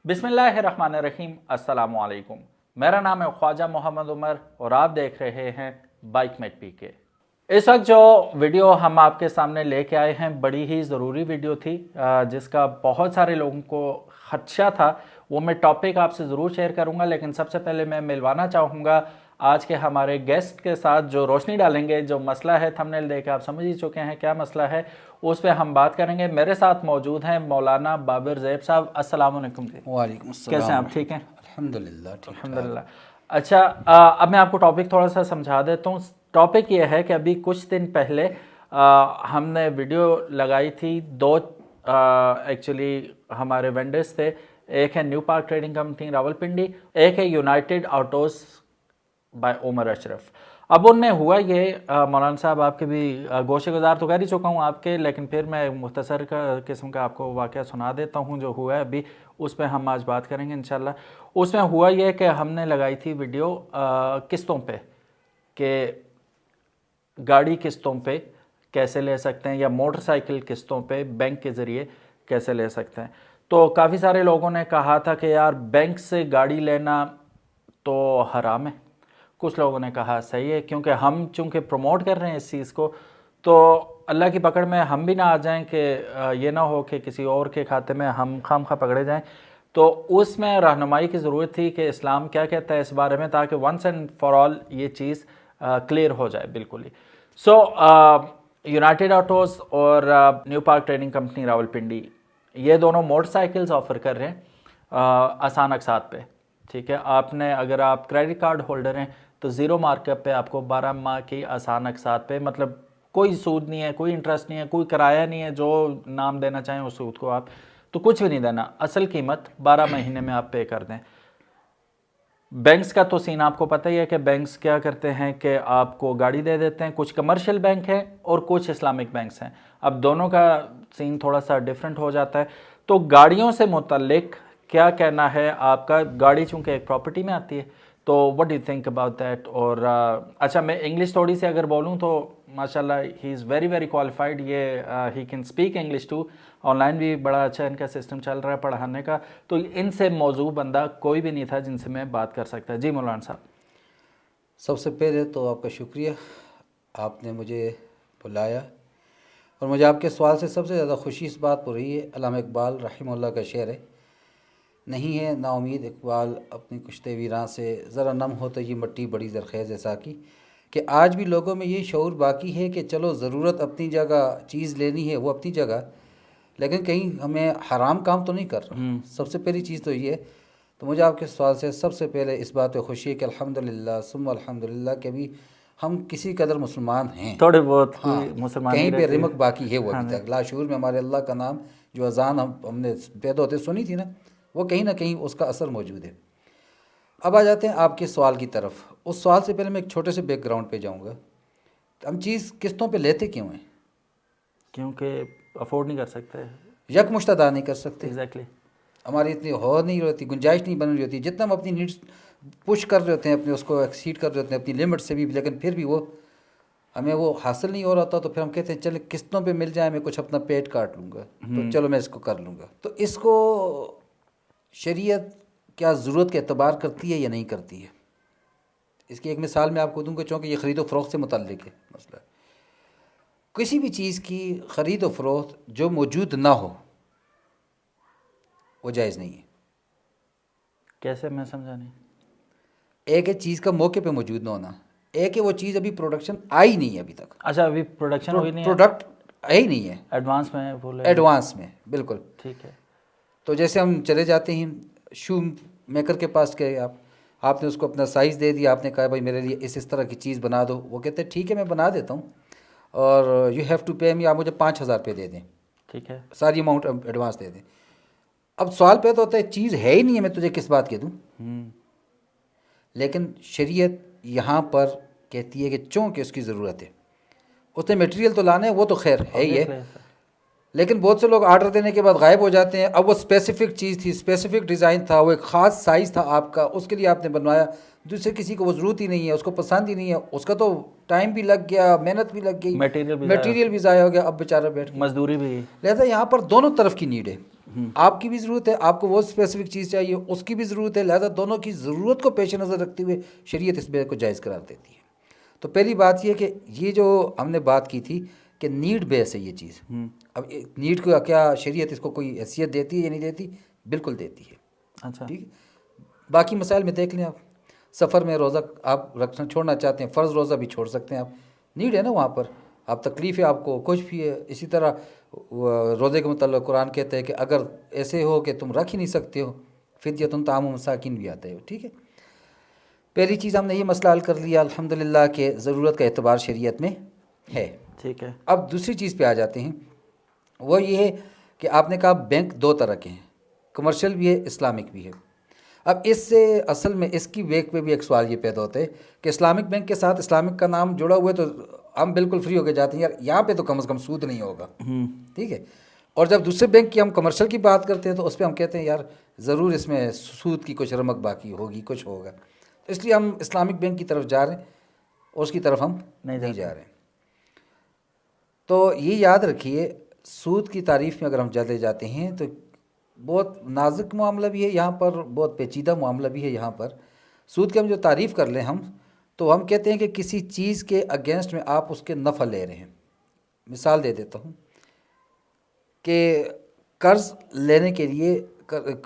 बिस्मिल्लाहिर्रहमानिर्रहीम, अस्सलामुअलैकुम। मेरा नाम है ख्वाजा मोहम्मद उमर और आप देख रहे हैं बाइक मेट पीके। इस वक्त जो वीडियो हम आपके सामने लेके आए हैं बड़ी ही ज़रूरी वीडियो थी, जिसका बहुत सारे लोगों को खदशा था। वो मैं टॉपिक आपसे ज़रूर शेयर करूंगा, लेकिन सबसे पहले मैं मिलवाना चाहूँगा आज के हमारे गेस्ट के साथ जो रोशनी डालेंगे। जो मसला है थंबनेल देख के आप समझ ही चुके हैं क्या मसला है, उस पर हम बात करेंगे। मेरे साथ मौजूद हैं मौलाना बाबर ज़ैब साहब। अस्सलाम वालेकुम जी। वालेकुम अस्सलाम। कैसे हैं आप? ठीक हैं? अल्हम्दुलिल्लाह ठीक ठाक। अल्हम्दुलिल्लाह। अच्छा, अब मैं आपको टॉपिक थोड़ा सा समझा देता हूँ। टॉपिक ये है कि अभी कुछ दिन पहले हमने वीडियो लगाई थी। दो एक्चुअली हमारे वेंडर्स थे। एक है new park trading company Rawalpindi, एक है united autos by Umar Ashraf. अब उनमें हुआ ये, मौलाना साहब आपके भी गोशे गुजार तो कर ही चुका हूँ आपके, लेकिन फिर मैं मुख्तसर का किस्म का आपको वाक़या सुना देता हूँ जो हुआ है अभी। उस पर हम आज बात करेंगे इंशाल्लाह। उसमें हुआ ये कि हमने लगाई थी वीडियो किस्तों पे, कि गाड़ी किस्तों पे कैसे ले सकते हैं या मोटरसाइकिल किस्तों पे बैंक के ज़रिए कैसे ले सकते हैं। तो काफ़ी सारे लोगों ने कहा था कि यार बैंक से गाड़ी लेना तो हराम है। कुछ लोगों ने कहा सही है, क्योंकि हम चूँकि प्रमोट कर रहे हैं इस चीज़ को, तो अल्लाह की पकड़ में हम भी ना आ जाएं कि ये ना हो कि किसी और के खाते में हम खामखा पकड़े जाएं। तो उसमें रहनुमाई की ज़रूरत थी कि इस्लाम क्या कहता है इस बारे में, ताकि वंस एंड फॉर ऑल ये चीज़ क्लियर हो जाए बिल्कुल ही। सो यूनाइटेड ऑटोज़ और new park trading company Rawalpindi, ये दोनों मोटरसाइकिल्स ऑफ़र कर रहे हैं आसान अकसात पे। ठीक है, आपने अगर आप क्रेडिट कार्ड होल्डर हैं तो ज़ीरो मार्कअप पे आपको 12 माह की आसान अकसात पे, मतलब कोई सूद नहीं है, कोई इंटरेस्ट नहीं है, कोई किराया नहीं है, जो नाम देना चाहें उस सूद को आप तो कुछ भी नहीं देना, असल कीमत 12 महीने में आप पे कर दें। बैंक्स का तो सीन आपको पता ही है कि बैंक्स क्या करते हैं कि आपको गाड़ी दे देते हैं। कुछ कमर्शियल बैंक हैं और कुछ इस्लामिक बैंक्स हैं। अब दोनों का सीन थोड़ा सा डिफरेंट हो जाता है। तो गाड़ियों से मुतल्लिक क्या कहना है आपका? गाड़ी चूँकि एक प्रॉपर्टी में आती है, तो what do you think about that? और अच्छा, मैं इंग्लिश थोड़ी सी अगर बोलूँ तो माशाल्लाह he is very very qualified. ये he can speak English too. Online भी बड़ा अच्छा इनका सिस्टम चल रहा है पढ़ाने का। तो इनसे मौजू बंदा कोई भी नहीं था जिनसे मैं बात कर सकता। जी मौलाना साहब। सबसे पहले तो आपका शुक्रिया, आपने मुझे बुलाया। और मुझे आपके सवाल से सबसे ज़्यादा खुशी इस बात हो रही है, अल्लामा इकबाल रहमहुल्लाह का शेर है, नहीं है नाउमीद इकबाल अपनी कुश्ते वीरां से, ज़रा नम हो तो ये मट्टी बड़ी ज़रख़ेज़ ऐसा कि आज भी लोगों में ये शऊर बाकी है कि चलो ज़रूरत अपनी जगह, चीज़ लेनी है वो अपनी जगह, लेकिन कहीं हमें हराम काम तो नहीं कर रहा। सबसे पहली चीज़ तो ये है। तो मुझे आपके सवाल से सबसे पहले इस बात पे खुशी है कि अल्हम्दुलिल्लाह सुम्मा अल्हम्दुलिल्लाह कि अभी हम किसी कदर मुसलमान हैं। थोड़े बहुत हाँ, मुसलमान कहीं पे रहते रिमक हैं। बाकी है वो हाँ अभी जी। तक लाशूर में हमारे अल्लाह का नाम जो अजान हमने पैदा होते सुनी थी ना, वो कहीं ना कहीं उसका असर मौजूद है। अब आ जाते हैं आपके सवाल की तरफ। उस सवाल से पहले मैं एक छोटे से बैकग्राउंड पे जाऊँगा। हम चीज़ किस्तों पे लेते क्यों हैं? क्योंकि अफोर्ड नहीं कर सकते। यकमुश्त अदा नहीं कर सकते। एग्जैक्टली। हमारी इतनी हो नहीं होती, गुंजाइश नहीं बन रही होती। जितना हम अपनी नीड्स पुश कर रहे होते हैं, अपने उसको एक्सीड कर रहे होते हैं अपनी लिमिट से भी, लेकिन फिर भी वो हमें वो हासिल नहीं हो रहा था। तो फिर हम कहते हैं चल किस्तों पे मिल जाए, मैं कुछ अपना पेट काट लूँगा, तो चलो मैं इसको कर लूँगा। तो इसको शरीयत क्या ज़रूरत के एतबार करती है या नहीं करती है? इसकी एक मिसाल मैं आपको दूँगा, चूँकि ये ख़रीद व फ़रोख्त से मुतल्लिक़ है मसला। किसी भी चीज़ की ख़रीद व फ़रोख्त जो मौजूद ना हो वो जायज़ नहीं है। कैसे? मैं समझा नहीं। एक है चीज़ का मौके पे मौजूद ना होना, एक है वो चीज़ अभी प्रोडक्शन आई नहीं है अभी तक। अच्छा, अभी प्रोडक्शन हुई नहीं है, प्रोडक्ट है ही नहीं है, एडवांस में बोले। एडवांस में बिल्कुल। ठीक है। तो जैसे हम चले जाते हैं शू मेकर के पास गए, आपने उसको अपना साइज़ दे दिया, आपने कहा भाई मेरे लिए इस तरह की चीज़ बना दो। वो कहते हैं ठीक है मैं बना देता हूँ, और यू हैव टू पे मी, आप मुझे 5,000 रुपये दे दें, ठीक है। सारी अमाउंट एडवांस दे दें। अब सवाल पे तो होता है चीज़ है ही नहीं है, मैं तुझे किस बात के दूँ? लेकिन शरीयत यहाँ पर कहती है कि चूँकि उसकी ज़रूरत है, उसने मटेरियल तो लाना है, वो तो खैर है ही है, लेकिन बहुत से लोग आर्डर देने के बाद गायब हो जाते हैं। अब वो स्पेसिफिक चीज़ थी, स्पेसिफिक डिज़ाइन था, वो एक ख़ास साइज़ था आपका, उसके लिए आपने बनवाया, दूसरे किसी को वो ज़रूरत ही नहीं है, उसको पसंद ही नहीं है, उसका तो टाइम भी लग गया, मेहनत भी लग गई, मटेरियल भी ज़ाया हो गया, अब बेचारा बैठ गया, मजदूरी भी। लिहाजा यहाँ पर दोनों तरफ की नीड है। आपकी भी ज़रूरत है, आपको वो स्पेसिफिक चीज़ चाहिए, उसकी भी ज़रूरत है, लिहाजा दोनों की ज़रूरत को पेश नज़र रखते हुए शरीयत इस बे को जायज़ करार देती है। तो पहली बात ये कि ये जो हमने बात की थी कि नीड बेस है ये चीज़। अब नीड को क्या शरीयत इसको कोई हैसियत देती है या नहीं देती? बिल्कुल देती है। अच्छा। ठीक है। बाकी मसाइल में देख लें आप, सफ़र में रोज़ा आप रखना छोड़ना चाहते हैं, फ़र्ज़ रोज़ा भी छोड़ सकते हैं आप, नीड है ना वहाँ पर, आप तकलीफ़ है आपको, कुछ भी है। इसी तरह रोज़े के मतलब कुरान कहते हैं कि अगर ऐसे हो कि तुम रख ही नहीं सकते हो, फ़िद्यतुन तामु मसाकिन भी आता है। ठीक है, पहली चीज़ हमने ये मसला हल कर लिया अल्हम्दुलिल्लाह के ज़रूरत का एतबार शरीयत में है। ठीक है। अब दूसरी चीज़ पे आ जाते हैं, वो ये है कि आपने कहा बैंक दो तरह के हैं, कमर्शियल भी है, इस्लामिक भी है। अब इससे असल में इसकी वेक पे भी एक सवाल ये पैदा होता है कि इस्लामिक बैंक के साथ इस्लामिक का नाम जुड़ा हुआ है तो हम बिल्कुल फ्री होकर जाते हैं, यार यहाँ पे तो कम से कम सूद नहीं होगा। ठीक है। और जब दूसरे बैंक की हम कमर्शियल की बात करते हैं तो उस पर हम कहते हैं यार ज़रूर इसमें सूद की कुछ रमक बाकी होगी, कुछ होगा। तो इसलिए हम इस्लामिक बैंक की तरफ जा रहे हैं और उसकी तरफ हम नहीं जा रहे हैं। तो ये याद रखिए, सूद की तारीफ़ में अगर हम चले जाते हैं तो बहुत नाजुक मामला भी है यहाँ पर, बहुत पेचीदा मामला भी है यहाँ पर। सूद की हम जो तारीफ़ कर लें हम, तो हम कहते हैं कि किसी चीज़ के अगेंस्ट में आप उसके नफ़ा ले रहे हैं। मिसाल दे देता हूँ कि कर्ज़ लेने के लिए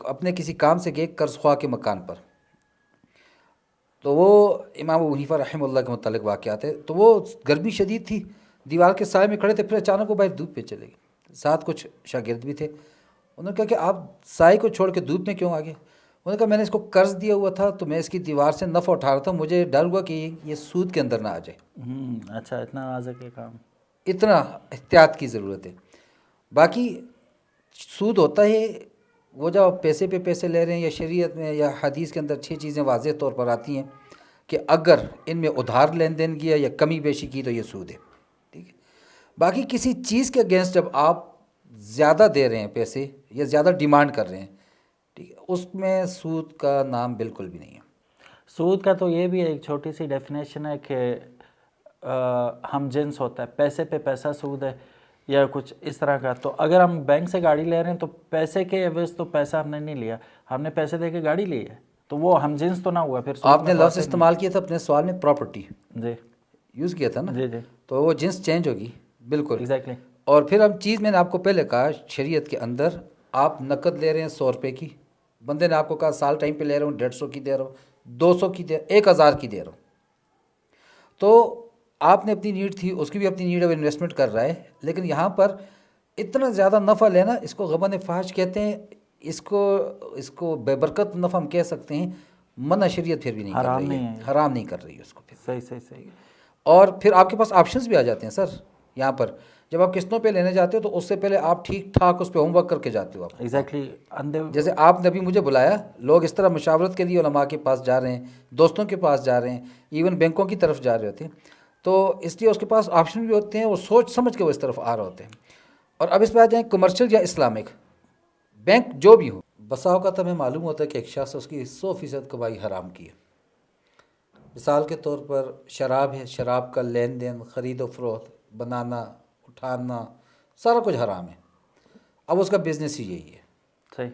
अपने किसी काम से गए कर्ज़ ख्वाह के मकान पर, तो वो इमाम अबू हनीफा रहमतुल्लाह के मुतालिक वाक़यात है। तो वो गर्मी शदीद थी, दीवार के साए में खड़े थे, फिर अचानक वो बाहर धूप पे चले गए, साथ कुछ शागिर्द भी थे। उन्होंने कहा कि आप साए को छोड़ के धूप में क्यों आ गए? उन्होंने कहा मैंने इसको कर्ज़ दिया हुआ था तो मैं इसकी दीवार से नफ़ा उठा रहा था, मुझे डर हुआ कि ये सूद के अंदर ना आ जाए। अच्छा, इतना नाजुक है काम, इतना एहतियात की ज़रूरत है। बाकी सूद होता है वो जब आप पैसे पे पैसे ले रहे हैं, या शरीयत में या हदीस के अंदर 6 चीज़ें वाज़ेह तौर पर आती हैं कि अगर इनमें उधार लेन देन किया या कमी बेशी की तो ये सूद है। ठीक है। बाकी किसी चीज़ के अगेंस्ट जब आप ज़्यादा दे रहे हैं पैसे या ज़्यादा डिमांड कर रहे हैं, ठीक है, उसमें सूद का नाम बिल्कुल भी नहीं है। सूद का तो ये भी एक छोटी सी डेफिनेशन है कि हम जिन्स होता है, पैसे पे पैसा सूद है या कुछ इस तरह का। तो अगर हम बैंक से गाड़ी ले रहे हैं तो पैसे के एवज तो पैसा हमने नहीं लिया, हमने पैसे दे के गाड़ी ली है, तो वो हम जिन्स तो ना हुआ। फिर आपने लफ्ज़ इस्तेमाल किया था अपने सवाल में प्रॉपर्टी जी यूज़ किया था ना, जी जी, तो वो जिन्स चेंज होगी बिल्कुल। एग्जैक्टली। और फिर अब चीज़ मैंने आपको पहले कहा, शरीयत के अंदर आप नकद ले रहे हैं 100 रुपये की, बंदे ने आपको कहा साल टाइम पे ले रहा हूँ 150 की दे रहा हूँ, 200 की दे, 1000 की दे रहा हूँ, तो आपने अपनी नीड थी, उसकी भी अपनी नीड अब इन्वेस्टमेंट कर रहा है। लेकिन यहाँ पर इतना ज़्यादा नफ़ा लेना, इसको गबन फाश कहते हैं, इसको बेबरकत नफ़ा हम कह सकते हैं। मना शरीयत फिर भी नहीं कर रही है, हराम नहीं कर रही है उसको फिर। सही सही सही। और फिर आपके पास ऑप्शंस भी आ जाते हैं सर यहाँ पर। जब आप किस्तों पे लेने जाते हो तो उससे पहले आप ठीक ठाक उस पर होमवर्क करके जाते हो आप। एग्जैक्टली। जैसे आपने अभी मुझे बुलाया, लोग इस तरह मशावरत के लिए उलमा के पास जा रहे हैं, दोस्तों के पास जा रहे हैं, इवन बैंकों की तरफ जा रहे होते हैं, तो इसलिए उसके पास ऑप्शन भी होते हैं, वो सोच समझ के वो इस तरफ आ रहे होते हैं। और अब इस पर आ जाएँ कमर्शियल या इस्लामिक बैंक जो भी हो, बसा औक़ात हमें मालूम होता है कि एक शख्स उसकी 100% कमाई हराम की है। मिसाल के तौर पर शराब है, शराब का लेन देन, ख़रीद व फ़रोख्त, बनाना, उठाना, सारा कुछ हराम है। अब उसका बिज़नेस ही यही है। सही।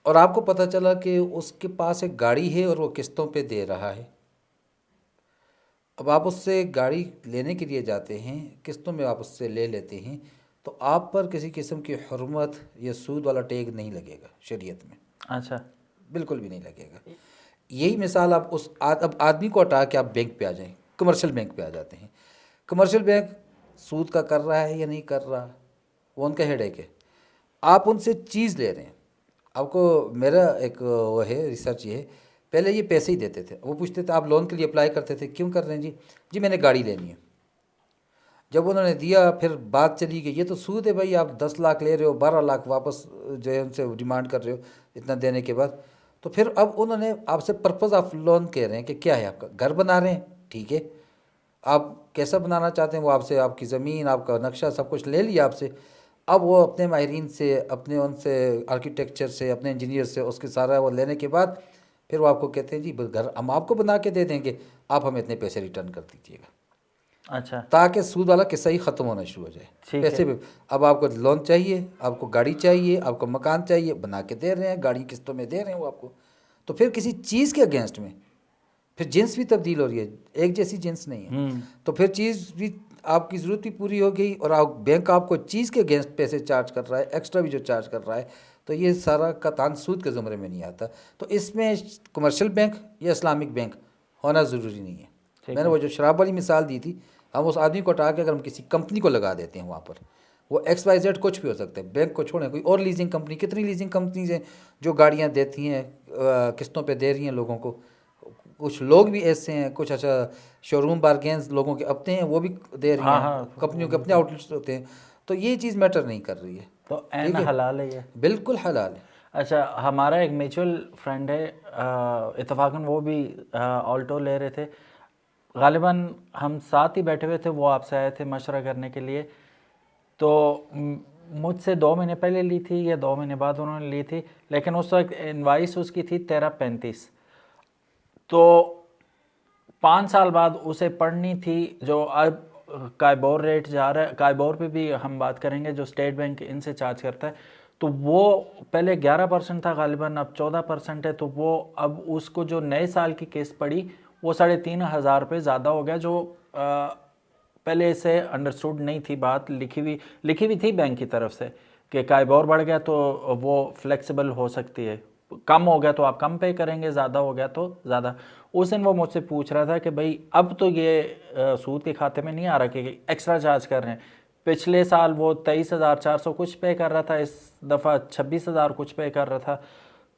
और आपको पता चला कि उसके पास एक गाड़ी है और वो किस्तों पे दे रहा है। अब आप उससे गाड़ी लेने के लिए जाते हैं, किस्तों में आप उससे ले लेते हैं, तो आप पर किसी किस्म की हुर्मत या सूद वाला टैग नहीं लगेगा शरीयत में। अच्छा, बिल्कुल भी नहीं लगेगा। यही मिसाल आप अब आदमी को हटा के आप बैंक पे आ जाएं, कमर्शियल बैंक पे आ जाते हैं। कमर्शियल बैंक सूद का कर रहा है या नहीं कर रहा, वो उनका हेडेक है। आप उनसे चीज़ ले रहे हैं। आपको मेरा एक वो है रिसर्च, ये है, पहले ये पैसे ही देते थे, वो पूछते थे आप लोन के लिए अप्लाई करते थे, क्यों कर रहे हैं जी? जी मैंने गाड़ी लेनी है। जब उन्होंने दिया फिर बात चली कि ये तो सूद है भाई, आप 10 लाख ले रहे हो, 12 लाख वापस जो है उनसे डिमांड कर रहे हो इतना देने के बाद। तो फिर अब उन्होंने आपसे पर्पज़ ऑफ लोन कह रहे हैं कि क्या है, आपका घर बना रहे हैं, ठीक है, आप कैसा बनाना चाहते हैं वो आपसे, आपकी ज़मीन, आपका नक्शा सब कुछ ले लिया आपसे। अब वो अपने माहिरीन से, अपने उनसे आर्किटेक्चर से, अपने इंजीनियर से उसके सारा वो लेने के बाद फिर वो आपको कहते हैं जी घर हम आपको बना के दे देंगे, आप हमें इतने पैसे रिटर्न कर दीजिएगा। अच्छा, ताकि सूद वाला किस्सा ही ख़त्म होना शुरू हो जाए। ठीक पैसे भी अब आपको लोन चाहिए, आपको गाड़ी चाहिए, आपको मकान चाहिए, बना के दे रहे हैं, गाड़ी किस्तों में दे रहे हैं वो आपको। तो फिर किसी चीज़ के अगेंस्ट में फिर जिन्स भी तब्दील हो रही है, एक जैसी जिन्स नहीं है। तो फिर चीज़ भी आपकी ज़रूरत भी पूरी हो गई और बैंक आपको चीज़ के अगेंस्ट पैसे चार्ज कर रहा है, एक्स्ट्रा भी जो चार्ज कर रहा है, तो ये सारा का तान सूद के ज़मरे में नहीं आता। तो इसमें कमर्शियल बैंक या इस्लामिक बैंक होना ज़रूरी नहीं है। मैंने वो जो शराब वाली मिसाल दी थी, हम उस आदमी को हटा के अगर हम किसी कंपनी को लगा देते हैं वहाँ पर, वो XYZ कुछ भी हो सकता है, बैंक को छोड़ें कोई और लीजिंग कंपनी, कितनी लीजिंग कंपनीज हैं जो गाड़ियाँ देती हैं, किस्तों पे दे रही हैं लोगों को। कुछ लोग भी ऐसे हैं, कुछ अच्छा शोरूम बारगेन्स लोगों के अपने हैं, वो भी दे रही हैं, कंपनियों के अपने आउटलेट्स होते हैं। तो ये चीज़ मैटर नहीं कर रही है, तो एन हलाल है ये, बिल्कुल हलाल है। अच्छा, हमारा एक म्यूचुअल फ्रेंड है, इत्तफाकन वो भी ऑल्टो ले रहे थे, गालिबन हम साथ ही बैठे हुए थे, वो आपसे आए थे मशवरा करने के लिए। तो मुझसे 2 महीने पहले ली थी या 2 महीने बाद उन्होंने ली थी, लेकिन उस वक्त इनवाइस उसकी थी 1335। तो 5 साल बाद उसे पढ़नी थी, जो अब काइबोर रेट जा रहा है, काइबोर पे भी हम बात करेंगे, जो स्टेट बैंक इनसे चार्ज करता है, तो वो पहले 11% था गालिबन, अब 14% है। तो वो अब उसको जो नए साल की किस्त पड़ी वो 3,500 रुपये ज़्यादा हो गया, जो पहले से अंडरस्टूड नहीं थी बात, लिखी हुई थी बैंक की तरफ से कि काइबोर बढ़ गया तो वो फ्लेक्सिबल हो सकती है, कम हो गया तो आप कम पे करेंगे, ज़्यादा हो गया तो ज़्यादा। उस दिन वो मुझसे पूछ रहा था कि भाई अब तो ये सूद के खाते में नहीं आ रहा कि एक्स्ट्रा चार्ज कर रहे हैं। पिछले साल वो 23,400 कुछ पे कर रहा था, इस दफ़ा 26,000 कुछ पे कर रहा था।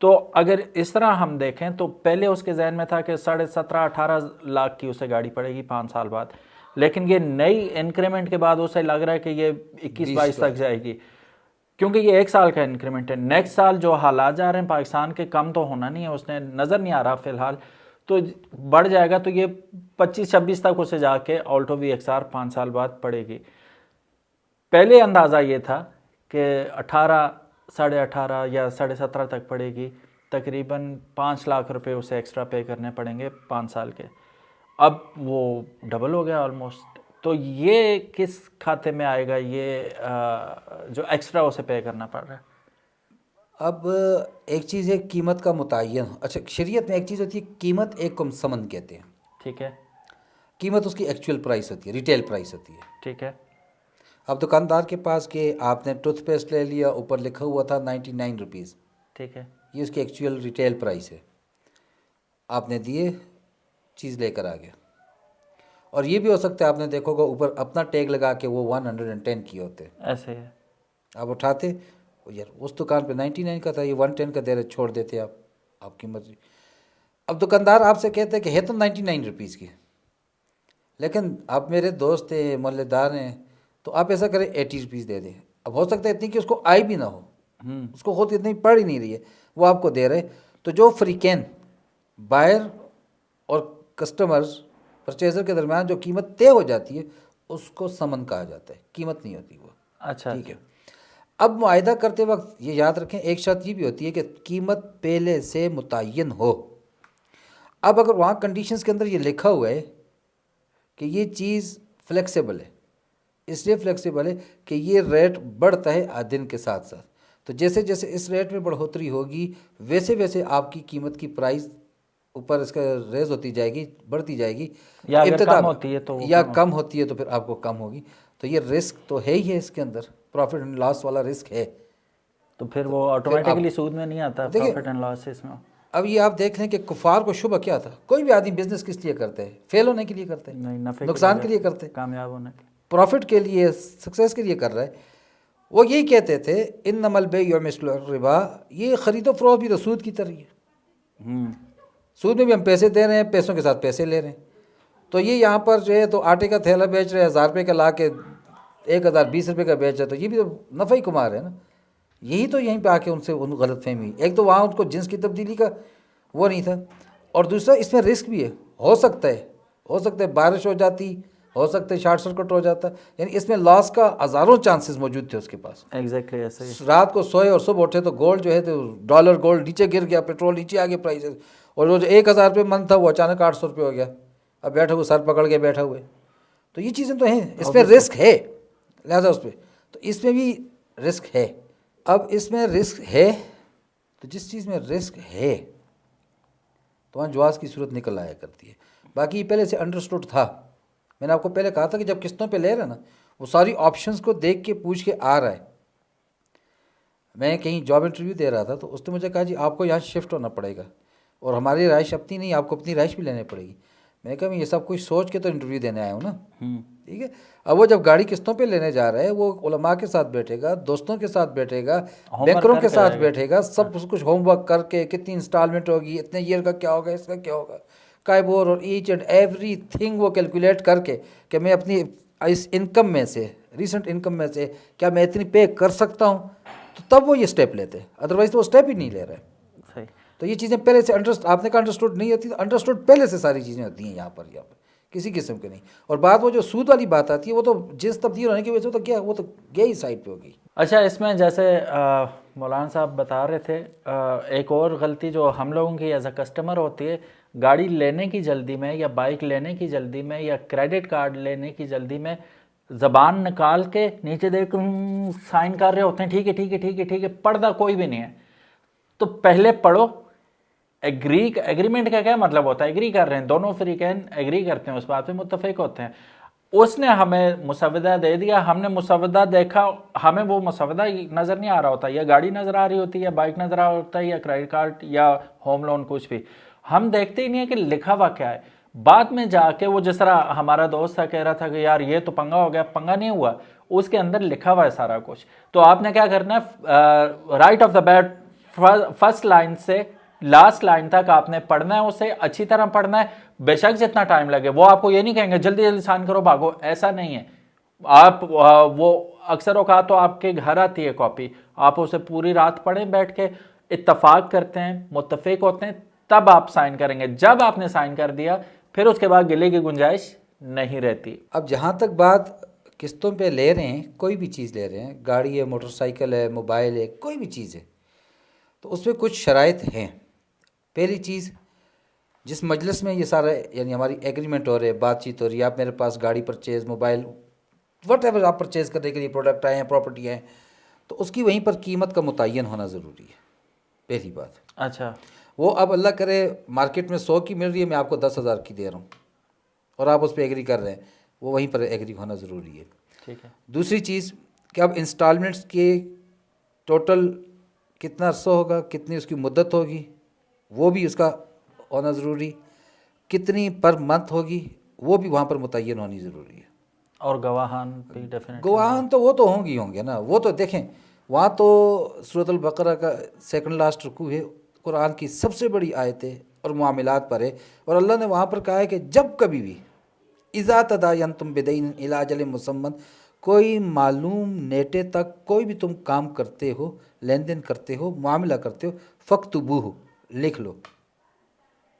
तो अगर इस तरह हम देखें तो पहले उसके जहन में था कि 17.5-18 लाख की उसे गाड़ी पड़ेगी 5 साल बाद, लेकिन ये नई इंक्रीमेंट के बाद उसे लग रहा है कि ये 21-22 तक जाएगी, क्योंकि ये 1 साल का इंक्रीमेंट है। नेक्स्ट साल जो हालात जा रहे हैं पाकिस्तान के, कम तो होना नहीं है, उसने नज़र नहीं आ रहा फ़िलहाल, तो बढ़ जाएगा। तो ये 25-26 तक उसे जाके ऑल्टो VXR 5 साल बाद पड़ेगी। पहले अंदाज़ा ये था कि 18, 18.5 या 17.5 तक पड़ेगी, तकरीबन 5 लाख रुपए उसे एक्स्ट्रा पे करने पड़ेंगे 5 साल के। अब वो डबल हो गया ऑलमोस्ट। तो ये किस खाते में आएगा, ये जो एक्स्ट्रा उसे पे करना पड़ रहा है? अब एक चीज़ है कीमत का मुतय्यन, अच्छा शरीयत में एक चीज़ होती है कीमत, एक को समन कहते हैं, ठीक है। कीमत उसकी एक्चुअल प्राइस होती है, रिटेल प्राइस होती है, ठीक है। अब दुकानदार के पास के आपने टूथपेस्ट ले लिया, ऊपर लिखा हुआ था 99 रुपीज़, ठीक है। ये उसकी एक्चुअल रिटेल प्राइस है, आपने दिए, चीज़ लेकर आ गया। और ये भी हो सकता है आपने देखोगा ऊपर अपना टैग लगा के वो 110 किए होते, ऐसे है। आप उठाते यार उस दुकान पे 99 का था, ये 110 का दे रहे, छोड़ देते आप, आपकी मर्जी। अब दुकानदार आपसे कहते हैं कि है तो 99 रुपीज़ की, लेकिन आप मेरे दोस्त हैं, मोहल्लेदार हैं, तो आप ऐसा करें 80 रुपीज़ दे दें। अब हो सकता है इतनी कि उसको आई भी ना हो, उसको खुद इतनी पड़ ही नहीं रही है, वो आपको दे रहे। तो जो फ्रीकेन बायर और कस्टमर्स परचेजर के दरमियान जो कीमत तय हो जाती है उसको समन कहा जाता है, कीमत नहीं होती वो। अच्छा, ठीक है। अब मुआयदा करते वक्त ये याद रखें, एक शर्त ये भी होती है कि कीमत पहले से मुतय्यन हो। अब अगर वहाँ कंडीशंस के अंदर ये लिखा हुआ है कि ये चीज़ फ्लेक्सिबल है, इसलिए फ्लेक्सिबल है कि ये रेट बढ़ता है दिन के साथ साथ, तो जैसे जैसे इस रेट में बढ़ोतरी होगी वैसे वैसे आपकी कीमत की प्राइस ऊपर इसका रेज होती जाएगी, बढ़ती जाएगी, या अगर कम होती है तो या कम होती है तो फिर आपको कम होगी। तो ये रिस्क तो है ही है, इसके अंदर प्रॉफिट एंड लॉस वाला रिस्क है। तो फिर वो ऑटोमेटिकली सूद में नहीं आता, प्रॉफिट एंड लॉस इसमें। अब ये आप देख लें कि कुफार को शुभ क्या था, कोई भी आदमी बिजनेस किस लिए करते हैं? फेल होने के लिए करते हैं? नहीं, नफे नुकसान के लिए करते हैं? कामयाब होने के, प्रॉफिट के लिए, सक्सेस के लिए कर रहा है। वो यही कहते थे इन्नमल बैउ मिस्लुर रिबा, ये खरीदो फरोख्त भी तो सूद की तरह है। सूद में भी हम पैसे दे रहे हैं, पैसों के साथ पैसे ले रहे हैं। तो ये यहाँ पर जो है तो आटे का थैला बेच रहे हैं 1000 रुपये का, ला के 1020 रुपये का बेच रहे, तो ये भी तो नफ़ा ही कमा रहे हैं ना। यही तो यहीं पे आके उनसे उन गलत फहमी, एक तो वहाँ उनको जिन्स की तब्दीली का वो नहीं था, और दूसरा इसमें रिस्क भी है, हो सकता है बारिश हो जाती, हो सकता है शॉर्ट सर्किट हो जाता, यानी इसमें लॉस का हज़ारों चांसेस मौजूद थे उसके पास। एग्जैक्टली ऐसे ही। रात को सोए और सुबह उठे तो गोल्ड जो है तो डॉलर गोल्ड नीचे गिर गया, पेट्रोल नीचे आ गया प्राइसेस, और वो जो 1000 रुपये मन था वो अचानक 800 रुपये हो गया। अब बैठे हुए सर पकड़ के बैठा हुए, तो ये चीज़ें तो हैं, इस पर रिस्क है, लिहाजा उस पर तो इसमें भी रिस्क है। अब इसमें रिस्क है तो जिस चीज़ में रिस्क है तो वहाँ जवाज़ की सूरत निकल आया करती है। बाकी पहले से अंडरस्टूड था, मैंने आपको पहले कहा था कि जब किस्तों पे ले रहे हैं ना, वो सारी ऑप्शंस को देख के पूछ के आ रहा है। मैं कहीं जॉब इंटरव्यू दे रहा था तो उसने मुझे कहा जी आपको यहाँ शिफ्ट होना पड़ेगा और हमारी राइश अपनी नहीं, आपको अपनी राइश भी लेनी पड़ेगी। मैंने कहा मैं ये सब कुछ सोच के तो इंटरव्यू देने आया हूँ ना, ठीक है। अब वो जब गाड़ी किस्तों पे लेने जा रहा है, वो उलमा के साथ बैठेगा, दोस्तों के साथ बैठेगा, बैंकरों के साथ बैठेगा, सब कुछ होमवर्क करके कितनी इंस्टॉलमेंट होगी, इतने ईयर का क्या होगा, इसका क्या होगा, कायबोर और ईच एंड एवरी थिंग वो कैलकुलेट करके कि मैं अपनी इस इनकम में से, रिसेंट इनकम में से क्या मैं इतनी पे कर सकता हूँ, तो तब वो ये स्टेप लेते हैं, अदरवाइज तो वो स्टेप ही नहीं ले रहे। सही। तो ये चीज़ें पहले से आपने कहा अंडरस्टूड नहीं होती, तो अंडरस्टूड पहले से सारी चीज़ें होती हैं यहाँ पर किसी किस्म की नहीं। और बात वो जो सूद वाली बात आती है, वो तो जिस तब्दील होने की वजह से तो क्या, वो तो गया ही साइड पे होगी। अच्छा, इसमें जैसे मौलाना साहब बता रहे थे, एक और गलती जो हम लोगों की एज अ कस्टमर होती है, गाड़ी लेने की जल्दी में या बाइक लेने की जल्दी में या क्रेडिट कार्ड लेने की जल्दी में ज़बान निकाल के नीचे देख साइन कर रहे होते हैं, ठीक है ठीक है ठीक है ठीक है, पढ़ता कोई भी नहीं है। तो पहले पढ़ो, एग्रीमेंट का क्या मतलब होता है, एग्री कर रहे हैं दोनों फ्रीकैन, एग्री करते हैं, उस बात पे मुत्तफिक होते हैं। उसने हमें मुसवदा दे दिया, हमने मुसवदा देखा, हमें वो मुसवदा नज़र नहीं आ रहा होता, या गाड़ी नज़र आ रही होती है, या बाइक नज़र आ रहा होता है, या क्रेडिट कार्ड या होम लोन, कुछ भी हम देखते ही नहीं है कि लिखा हुआ क्या है। बाद में जाके वो जिस तरह हमारा दोस्त था कह रहा था कि यार ये तो पंगा हो गया, पंगा नहीं हुआ, उसके अंदर लिखा हुआ है सारा कुछ। तो आपने क्या करना है, right of the bat first line से लास्ट लाइन तक आपने पढ़ना है, उसे अच्छी तरह पढ़ना है। बेशक जितना टाइम लगे, वो आपको ये नहीं कहेंगे जल्दी जल्दी साइन करो भागो, ऐसा नहीं है। आप वो अक्सर औकात तो आपके घर आती है कॉपी, आप उसे पूरी रात पढ़ें बैठ के, इत्तफाक करते हैं, मुत्तफिक होते हैं, तब आप साइन करेंगे। जब आपने साइन कर दिया फिर उसके बाद गिले की गुंजाइश नहीं रहती। अब जहाँ तक बात किस्तों पे ले रहे हैं, कोई भी चीज़ ले रहे हैं, गाड़ी है, मोटरसाइकिल है, मोबाइल है, कोई भी चीज़ है, तो उसमें कुछ शराइत हैं। पहली चीज़, जिस मजलिस में ये सारा यानी हमारी एग्रीमेंट हो रही है, बातचीत हो रही है, आप मेरे पास गाड़ी परचेज़, मोबाइल, वट एवर आप परचेज़ करने के लिए प्रोडक्ट आए हैं, प्रॉपर्टी हैं, तो उसकी वहीं पर कीमत का मुतय्यन होना ज़रूरी है, पहली बात। अच्छा, वो अब अल्लाह करे मार्केट में 100 की मिल रही है, मैं आपको 10,000 की दे रहा हूँ और आप उस पर एग्री कर रहे हैं, वो वहीं पर एग्री होना ज़रूरी है। ठीक है। दूसरी चीज़ कि अब इंस्टॉलमेंट्स के टोटल कितना अरसा होगा, कितनी उसकी मुद्दत होगी, वो भी उसका होना ज़रूरी, कितनी पर मंथ होगी वो भी वहाँ पर मुतय्यन होनी ज़रूरी है। और गवाहान भी डेफिनेटली, गवाहान तो वो तो होंगे ना, वो तो देखें, वहाँ तो सूरत बकरा का सेकंड लास्ट रुकू है, कुरान की सबसे बड़ी आयतें और मामलात पर है, और अल्लाह ने वहाँ पर कहा है कि जब कभी भी इज़ा तदायनतुम बिदैन इला अजलिन मुसम्मन, कोई मालूम नेटे तक कोई भी तुम काम करते हो, लेन देन करते हो, मामला करते हो, फ़क्तुबूहु, लिख लो।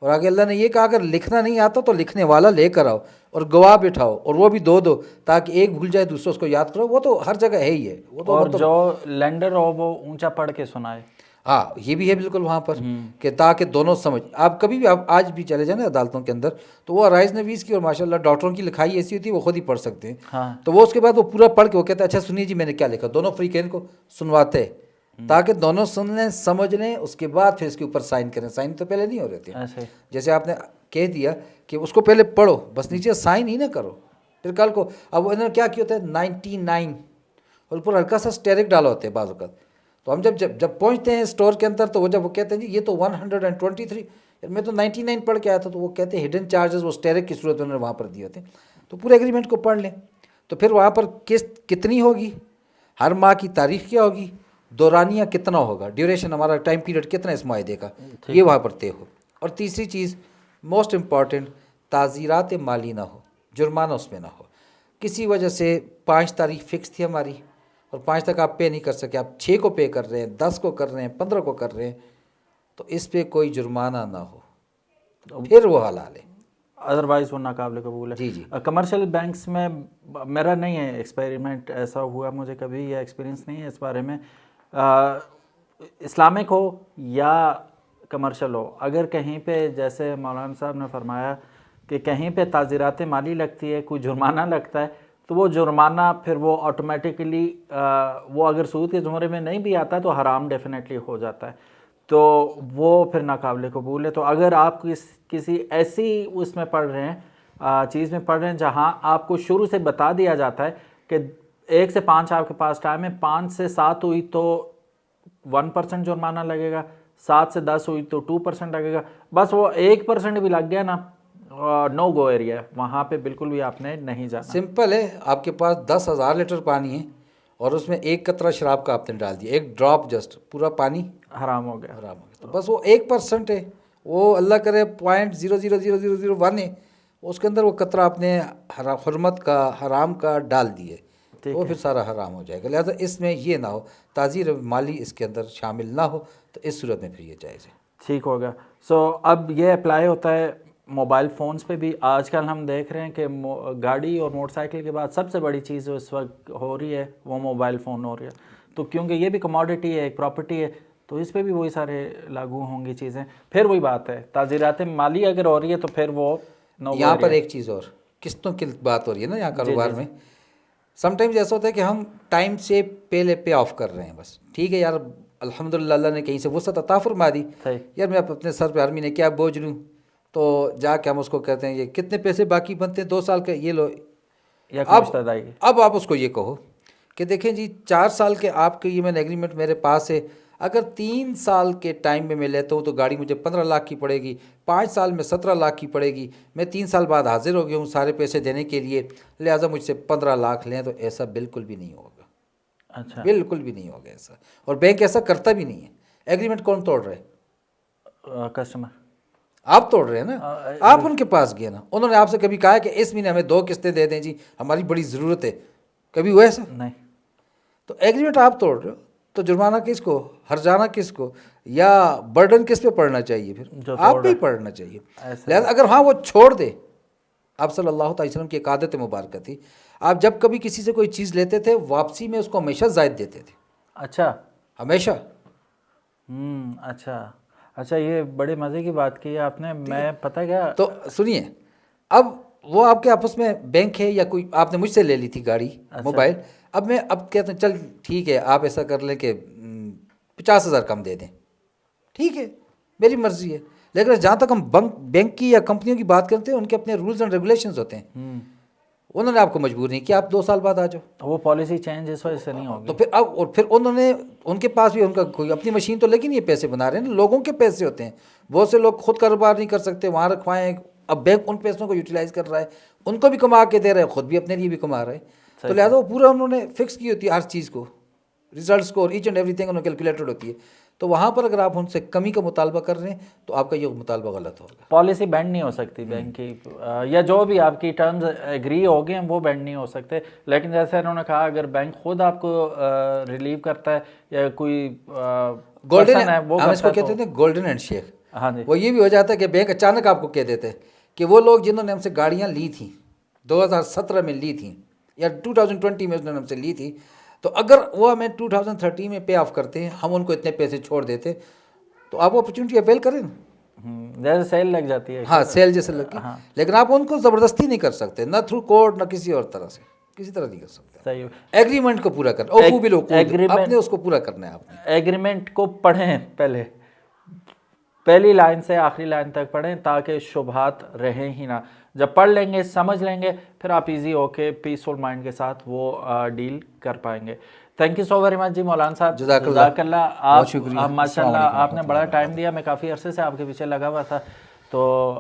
और आगे अल्लाह ने ये कहा अगर लिखना नहीं आता तो लिखने वाला लेकर आओ और गवाह बिठाओ, और वो भी दो ताकि एक भूल जाए दूसरा उसको याद करो। वो तो हर जगह है ही है वो तो, और जो लेंडर हो वो ऊंचा पढ़ के सुनाए। हाँ, ये भी है बिल्कुल वहाँ पर कि ताकि दोनों समझ। आप कभी भी आप आज भी चले जाए ना अदालतों के अंदर, तो वो राइज नवीस की और माशाल्लाह डॉक्टरों की लिखाई ऐसी होती है वो खुद ही पढ़ सकते हैं। हाँ। तो वो उसके बाद वो पूरा पढ़ के वो कहते हैं अच्छा सुनिए जी मैंने क्या लिखा, दोनों फ्रीकैन को सुनवाते हैं ताकि दोनों सुन लें, समझ लें, उसके बाद फिर इसके ऊपर साइन करें। साइन तो पहले नहीं हो रहे थे, ऐसे जैसे आपने कह दिया कि उसको पहले पढ़ो, बस नीचे साइन ही ना करो। फिर कल को अब इन्होंने क्या किया होता है 99 और ऊपर हल्का सा स्टेरिक डाला होता है बाज़ वक़्त। तो हम जब पहुंचते हैं स्टोर के अंदर, तो वो जब वो कहते हैं जी ये तो 123, मैं तो 99 पढ़ के आया था, तो वो कहते हैं हिडन चार्जेस वो स्टेरिक की सूरत में उन्होंने वहाँ पर दिए होते हैं। तो पूरे एग्रीमेंट को पढ़ लें, तो फिर वहाँ पर किस्त कितनी होगी, हर माह की तारीख क्या होगी, दौरानिया कितना होगा, ड्यूरेशन हमारा टाइम पीरियड कितना इस मुआहदे का, ये वहाँ पर तय हो। और तीसरी चीज़ मोस्ट इम्पॉर्टेंट, ताज़ीरात माली ना हो, जुर्माना उसमें ना हो। किसी वजह से 5 तारीख फिक्स थी हमारी और 5 तक आप पे नहीं कर सके, आप 6 को पे कर रहे हैं, 10 को कर रहे हैं, 15 को कर रहे हैं, तो इस पर कोई जुर्माना ना हो, तो फिर वो हलाल है, अदरवाइज वो नाकाबिल कबूल है। जी जी। कमर्शियल बैंक्स में मेरा नहीं है एक्सपेरिमेंट, ऐसा हुआ मुझे कभी, या एक्सपीरियंस नहीं है इस बारे में। इस्लामिक हो या कमर्शियल हो, अगर कहीं पे जैसे मौलाना साहब ने फरमाया कि कहीं पे ताज़ीरात माली लगती है, कोई जुर्माना लगता है, तो वो जुर्माना फिर वो ऑटोमेटिकली वो अगर सूद के ज़ुमरे में नहीं भी आता तो हराम डेफिनेटली हो जाता है, तो वो फिर नाकाबिल कबूल है। तो अगर आप किसी ऐसी उसमें पढ़ रहे हैं, चीज़ में पढ़ रहे हैं जहाँ आपको शुरू से बता दिया जाता है कि 1 से 5 आपके पास टाइम है, 5 से 7 हुई तो 1% जुर्माना लगेगा, 7 से 10 हुई तो 2% लगेगा, बस वो 1% भी लग गया ना, नो गो एरिया है, वहाँ पे बिल्कुल भी आपने नहीं जाना। सिंपल है, आपके पास 10,000 लीटर पानी है और उसमें एक कतरा शराब का आपने डाल दिया, एक ड्रॉप, जस्ट पूरा पानी हराम हो गया। हराम हो गया। तो बस वो 1% है, वो अल्लाह करे 0.00001 है, उसके अंदर वो कतरा आपने हुर्मत का, हराम का डाल दिए, तो वो फिर सारा हराम हो जाएगा। लिहाजा इसमें ये ना हो, ताज़ीर माली इसके अंदर शामिल ना हो, तो इस सूरत में फिर ये जायज़ है। ठीक होगा। सो अब ये अप्लाई होता है मोबाइल फ़ोन्स पे भी। आजकल हम देख रहे हैं कि गाड़ी और मोटरसाइकिल के बाद सबसे बड़ी चीज़ जो इस वक्त हो रही है वो मोबाइल फ़ोन हो रही है, तो क्योंकि ये भी कमोडिटी है, एक प्रॉपर्टी है, तो इस पे भी वही सारे लागू होंगी चीज़ें। फिर वही बात है, ताज़ीरात माली अगर हो रही है तो फिर वो यहाँ पर एक चीज़ और, किस्तों की बात हो रही है ना यहाँ कारोबार में। समटाइम्स ऐसा होता है कि हम टाइम से पहले पे ऑफ कर रहे हैं, बस ठीक है यार, अल्हम्दुलिल्लाह अल्लाह ने कहीं से वसअत अता फरमा दी, यार मैं अपने सर पे आर्मी ने क्या बोझ लूँ, तो जाके हम उसको कहते हैं ये कितने पैसे बाकी बनते हैं 2 साल के, ये लो। अब आप उसको ये कहो कि देखें जी 4 साल के आपके ये मैंने एग्रीमेंट मेरे पास है, अगर 3 साल के टाइम में मैं लेता हूँ तो गाड़ी मुझे 15 लाख की पड़ेगी, 5 साल में 17 लाख की पड़ेगी, मैं 3 साल बाद हाजिर हो गया हूँ सारे पैसे देने के लिए, लिहाजा मुझसे 15 लाख लें, तो ऐसा बिल्कुल भी नहीं होगा। अच्छा, बिल्कुल भी नहीं होगा ऐसा, और बैंक ऐसा करता भी नहीं है। एग्रीमेंट कौन तोड़ रहे हैं? कस्टमर। आप तोड़ रहे हैं ना, आप उनके पास गए ना, उन्होंने आपसे कभी कहा कि इस महीने हमें 2 किस्तें दे दें जी, हमारी बड़ी ज़रूरत है, कभी हुआ ऐसा? नहीं। तो एग्रीमेंट आप तोड़ रहे हो, तो जुर्माना किसको, हर्जाना किसको, या बर्डन किस पे पड़ना चाहिए? फिर आप पे ही पड़ना चाहिए। लिहाजा अगर हाँ वो छोड़ दे, आप सल्लल्लाहु अलैहि वसल्लम की एक आदत मुबारक थी, आप जब कभी किसी से कोई चीज़ लेते थे वापसी में उसको हमेशा ज़ायद देते थे। अच्छा, हमेशा। अच्छा अच्छा, ये बड़े मज़े की बात की है आपने। मैं पता क्या, तो सुनिए, अब वो आपके आपस में बैंक है या कोई, आपने मुझसे ले ली थी गाड़ी, मोबाइल, अब मैं अब कहते हैं चल ठीक है आप ऐसा कर लें कि 50,000 कम दे दें, ठीक है मेरी मर्ज़ी है, लेकिन जहाँ तक हम बैंक की या कंपनियों की बात करते हैं, उनके अपने रूल्स एंड रेगुलेशंस होते हैं। उन्होंने आपको मजबूर नहीं किया आप 2 साल बाद आ जाओ, वो पॉलिसी चेंज इस वजह से नहीं होगी। तो फिर अब, और फिर उन्होंने, उनके पास भी उनका कोई अपनी मशीन तो लगी नहीं है, पैसे बना रहे हैं, लोगों के पैसे होते हैं, बहुत से लोग खुद कारोबार नहीं कर सकते, वहाँ रखवाएं, अब बैंक उन पैसों को यूटिलाइज कर रहा है, उनको भी कमा के दे रहे हैं, खुद भी अपने लिए भी कमा रहे हैं, तो लिहाजा वो पूरा उन्होंने फिक्स की होती है हर चीज़ को, रिजल्ट्स को, ईच एंड एवरीथिंग उन्होंने कैलकुलेटेड होती है। तो वहाँ पर अगर आप उनसे कमी का मुतालबा कर रहे हैं तो आपका ये मुतालबा गलत होगा। पॉलिसी बैंड नहीं हो सकती बैंक की, या जो भी आपकी टर्म्स एग्री हो गए हैं वो बैंड नहीं हो सकते। लेकिन जैसे उन्होंने कहा अगर बैंक खुद आपको रिलीव करता है या कोई गोल्डन है वो हम इसको कहते थे गोल्डन हैंडशेक। हाँ जी, वो ये भी हो जाता है कि बैंक अचानक आपको कह देते हैं कि वो लोग जिन्होंने हमसे गाड़ियाँ ली थी 2017 में ली थी या 2020 में उन्होंने हमसे ली थी, तो अगर वो हमें 2030 में पे ऑफ करते हैं, हम उनको इतने पैसे छोड़ देते, तो आप अपॉर्चुनिटी अवेल करें ना। जैसे सेल लग जाती है। हाँ, सेल जैसे लगी। हाँ। लेकिन आप उनको ज़बरदस्ती नहीं कर सकते, ना थ्रू कोर्ट ना किसी और तरह से, किसी तरह नहीं कर सकते। सही। एग्रीमेंट को पूरा करना, आपने उसको पूरा करना है। आपने एग्रीमेंट को पढ़ें, पहली लाइन से आखिरी लाइन तक पढ़ें ताकि शुबहात रहें ही ना। जब पढ़ लेंगे, समझ लेंगे, फिर आप इजी होके पीसफुल माइंड के साथ वो डील कर पाएंगे। Thank you so very much जी मौलाना साहब, जज़ाकल्लाह। आप माशाल्लाह आपने बड़ा टाइम दिया, मैं काफ़ी अरसे से आपके पीछे लगा हुआ था, तो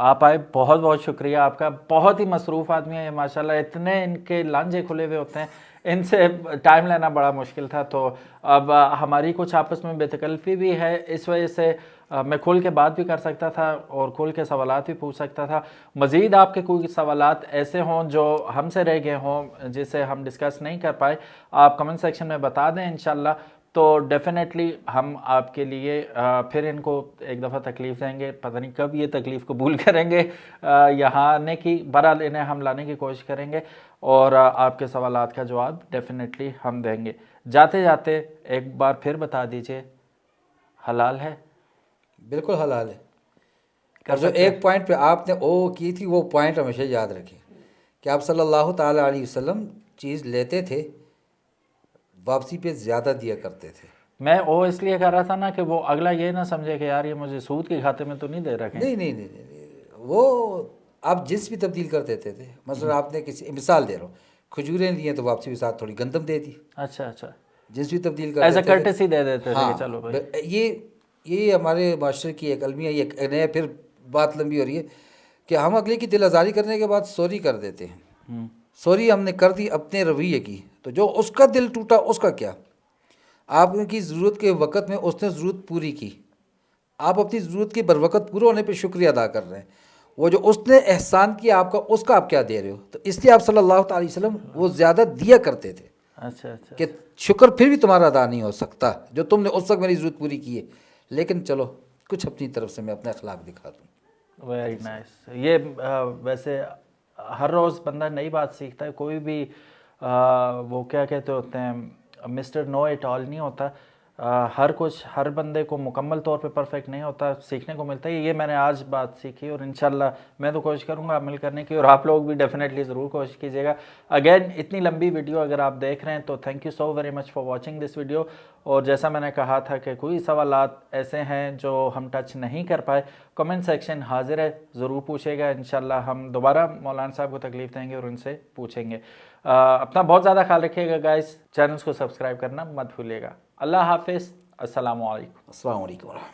आप आए, बहुत बहुत शुक्रिया आपका। बहुत ही मसरूफ़ आदमी है माशाल्लाह, इतने इनके लांजे खुले हुए होते हैं, इनसे टाइम लेना बड़ा मुश्किल था। तो अब हमारी कुछ आपस में बेतकल्फ़ी भी है, इस वजह से मैं खुल के बात भी कर सकता था और खुल के सवालात भी पूछ सकता था। मज़ीद आपके कोई सवालात ऐसे हों जो हमसे रह गए हों, जिसे हम डिस्कस नहीं कर पाए, आप कमेंट सेक्शन में बता दें इंशाल्लाह, तो डेफ़िनेटली हम आपके लिए फिर इनको एक दफ़ा तकलीफ़ देंगे, पता नहीं कब ये तकलीफ़ कबूल करेंगे यहाँ आने की। बहरहाल इन्हें हम लाने की कोशिश करेंगे और आपके सवालात का जवाब डेफ़िनेटली हम देंगे। जाते जाते एक बार फिर बता दीजिए, हलाल है? बिल्कुल हलाल है। और जो एक पॉइंट पे आपने ओ की थी, वो पॉइंट हमेशा याद रखें कि आप सल्लल्लाहु ताला अलैहि वसल्लम चीज़ लेते थे, वापसी पे ज़्यादा दिया करते थे। मैं वो इसलिए कर रहा था ना कि वो अगला ये ना समझे कि यार ये मुझे सूद के खाते में तो नहीं दे रखे। नहीं नहीं नहीं नहीं, नहीं। वो आप जिस भी तब्दील कर देते थे, मतलब आपने किसी मिसाल दे रहा हूँ, खजूरें दी हैं तो वापसी के साथ थोड़ी गंदम दे दी, अच्छा अच्छा, जिस भी तब्दील कर एज अ देते थे। कर्टेसी दे देते थे हाँ, कि चलो भाई। ये हमारे मास्टर की एक अलमिया, ये एक नया, फिर बात लंबी हो रही है कि हम अगले की दिल आज़ारी करने के बाद सॉरी कर देते हैं। सॉरी हमने कर दी अपने रवैये की, तो जो उसका दिल टूटा उसका क्या। आपकी ज़रूरत के वक़्त में उसने ज़रूरत पूरी की, आप अपनी ज़रूरत के बरवक़्त पूरा होने पे शुक्रिया अदा कर रहे हैं। वो जो उसने एहसान किया आपका, उसका आप क्या दे रहे हो। तो इसलिए आप सल्लल्लाहु अलैहि वसल्लम वो ज़्यादा दिया करते थे अच्छा अच्छा, कि शुक्र फिर भी तुम्हारा अदा नहीं हो सकता जो तुमने उस वक्त मेरी ज़रूरत पूरी की है, लेकिन चलो कुछ अपनी तरफ से मैं अपना अखलाक दिखा दूँ। Very nice. ये वैसे हर रोज़ बंदा नई बात सीखता है। कोई भी वो क्या कहते होते हैं, मिस्टर नो इट ऑल नहीं होता। हर कुछ हर बंदे को मुकम्मल तौर पे परफेक्ट नहीं होता, सीखने को मिलता है। ये मैंने आज बात सीखी और इंशाल्लाह मैं तो कोशिश करूँगा अमल करने की, और आप लोग भी डेफिनेटली ज़रूर कोशिश कीजिएगा। अगेन इतनी लंबी वीडियो अगर आप देख रहे हैं तो thank you so very much for watching this video. और जैसा मैंने कहा था कि कोई सवालात ऐसे हैं जो हम टच नहीं कर पाए, कमेंट सेक्शन हाजिर है, ज़रूर पूछेगा। इंशाल्लाह हम दोबारा मौलाना साहब को तकलीफ़ देंगे और उनसे पूछेंगे। अपना बहुत ज़्यादा ख्याल रखिएगा गाइस, चैनल्स को सब्सक्राइब करना मत भूलिएगा। अल्लाह हाफिज़, अस्सलामु अलैकुम। अस्सलाम वालेकुम।